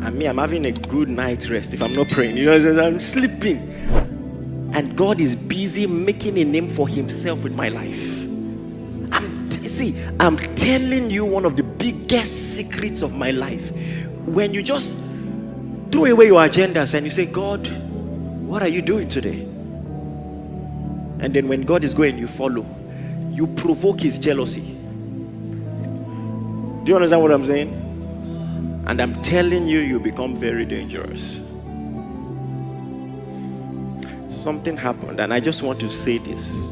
And me, I'm having a good night's rest if I'm not praying. You know, I'm sleeping. And God is busy making a name for himself with my life. I'm telling you one of the biggest secrets of my life. When you just throw away your agendas and you say, God, what are you doing today? And then when God is going, you follow. You provoke his jealousy. Do you understand what I'm saying? And I'm telling you, you become very dangerous. Something happened, and I just want to say this.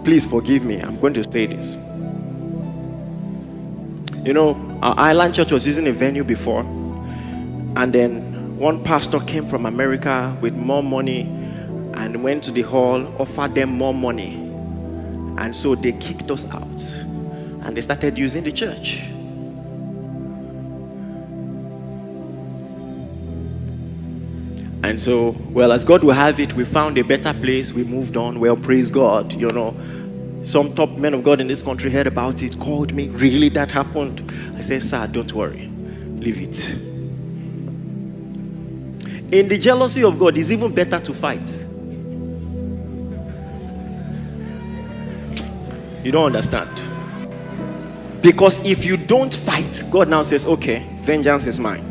Please forgive me. I'm going to say this. You know, our island church was using a venue before, and then one pastor came from America with more money and went to the hall, offered them more money, and so they kicked us out and they started using the church. And so, well, as God will have it, we found a better place. We moved on. Well, praise God. You know, some top men of God in this country heard about it, called me. Really, that happened? I said, sir, don't worry. Leave it. In the jealousy of God, it's even better to fight. You don't understand. Because if you don't fight, God now says, okay, vengeance is mine.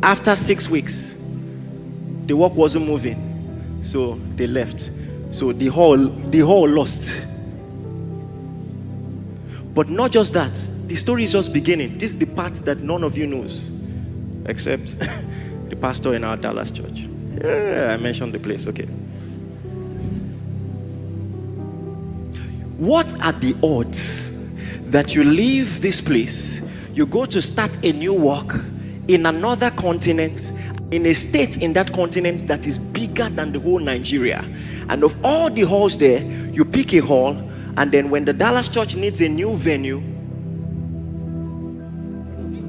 After 6 weeks, the work wasn't moving, so they left. So the hall lost. But not just that, the story is just beginning. This is the part that none of you knows, except the pastor in our Dallas church. Yeah, I mentioned the place. Okay. What are the odds that you leave this place, you go to start a new work in another continent, in a state in that continent that is bigger than the whole Nigeria, and of all the halls there, you pick a hall, and then when the Dallas church needs a new venue,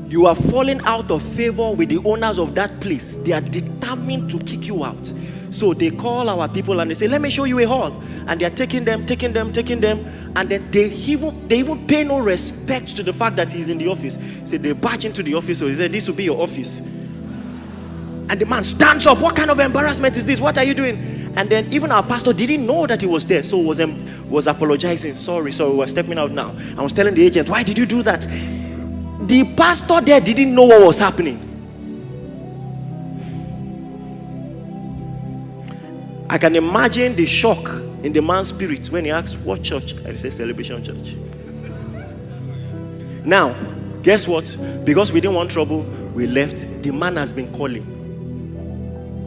you are falling out of favor with the owners of that place. They are determined to kick you out. So they call our people and they say, let me show you a hall. And they are taking them. And then they even pay no respect to the fact that he's in the office. So they barge into the office. So he said, this will be your office. And the man stands up. What kind of embarrassment is this? What are you doing? And then even our pastor didn't know that he was there. So was apologizing. Sorry, we're stepping out now. I was telling the agent, why did you do that? The pastor there didn't know what was happening. I can imagine the shock in the man's spirit when he asked, what church? And he said, Celebration Church. Now, guess what? Because we didn't want trouble, we left. The man has been calling.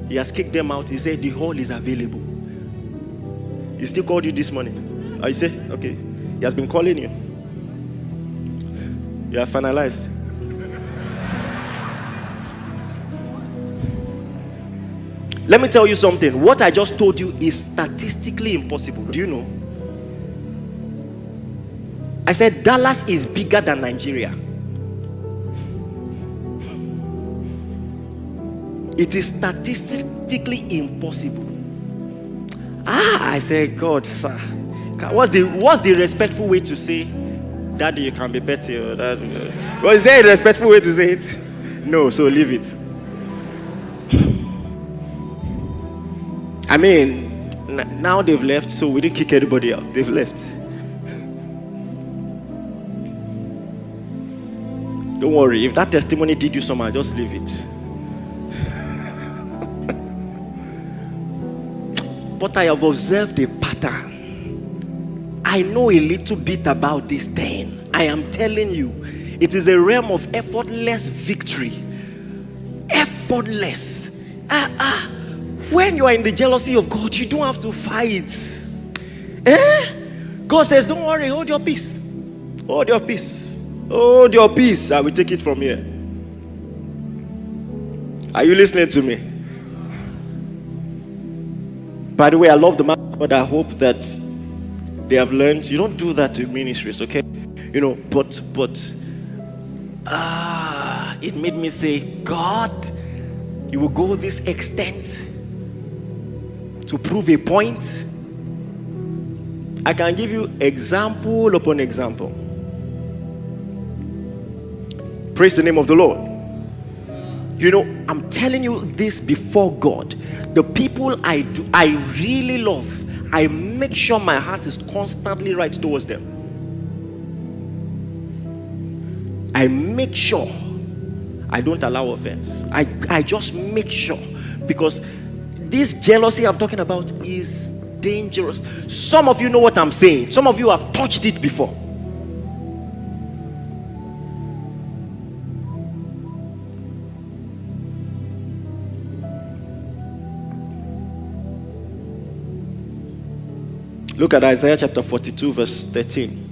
He has kicked them out. He said, the hall is available. He still called you this morning. I say, okay. He has been calling you. You are finalized. Let me tell you something. What I just told you is statistically impossible. Do you know? I said Dallas is bigger than Nigeria. It is statistically impossible. I said, God, sir. What's the respectful way to say, Daddy, you can be better? Was there a respectful way to say it? No, so leave it. I mean, now they've left, so we didn't kick anybody out. They've left. Don't worry, if that testimony did you somehow, just leave it. But I have observed a pattern. I know a little bit about this thing. I am telling you, it is a realm of effortless victory. Effortless. When you are in the jealousy of God, you don't have to fight. God says, don't worry, hold your peace. Hold your peace. Hold your peace. I will take it from here. Are you listening to me? By the way, I love the man of God. I hope that they have learned. You don't do that to ministries, okay? You know, but it made me say, God, you will go this extent to prove a point. I can give you example upon example. Praise the name of the Lord. You know, I'm telling you this before God. The people I really love, I make sure my heart is constantly right towards them. I make sure I don't allow offense. I just make sure, because this jealousy I'm talking about is dangerous. Some of you know what I'm saying. Some of you have touched it before. Look at Isaiah chapter 42 verse 13.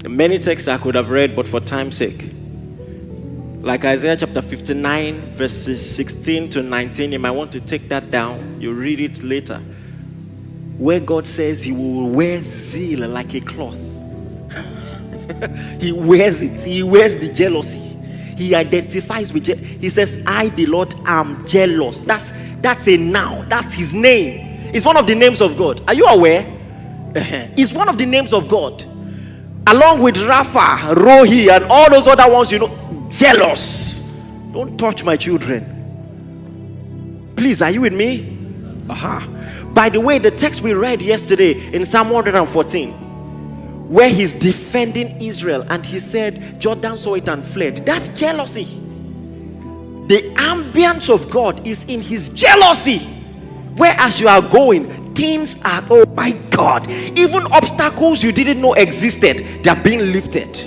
Many texts I could have read, but for time's sake, like Isaiah chapter 59 verses 16 to 19, you might want to take that down. You read it later, where God says he will wear zeal like a cloth. He wears it. He wears the jealousy. He identifies with he says, I the Lord am jealous. That's a noun. That's his name. It's one of the names of God. Are you aware? It's one of the names of God, along with Rapha, Rohi, and all those other ones. You know, jealous. Don't touch my children, please. Are you with me? By the way, the text we read yesterday in Psalm 114, where he's defending Israel, and he said Jordan saw it and fled. That's jealousy. The ambience of God is in his jealousy, where as you are going, things are, oh my God, even obstacles you didn't know existed, they are being lifted.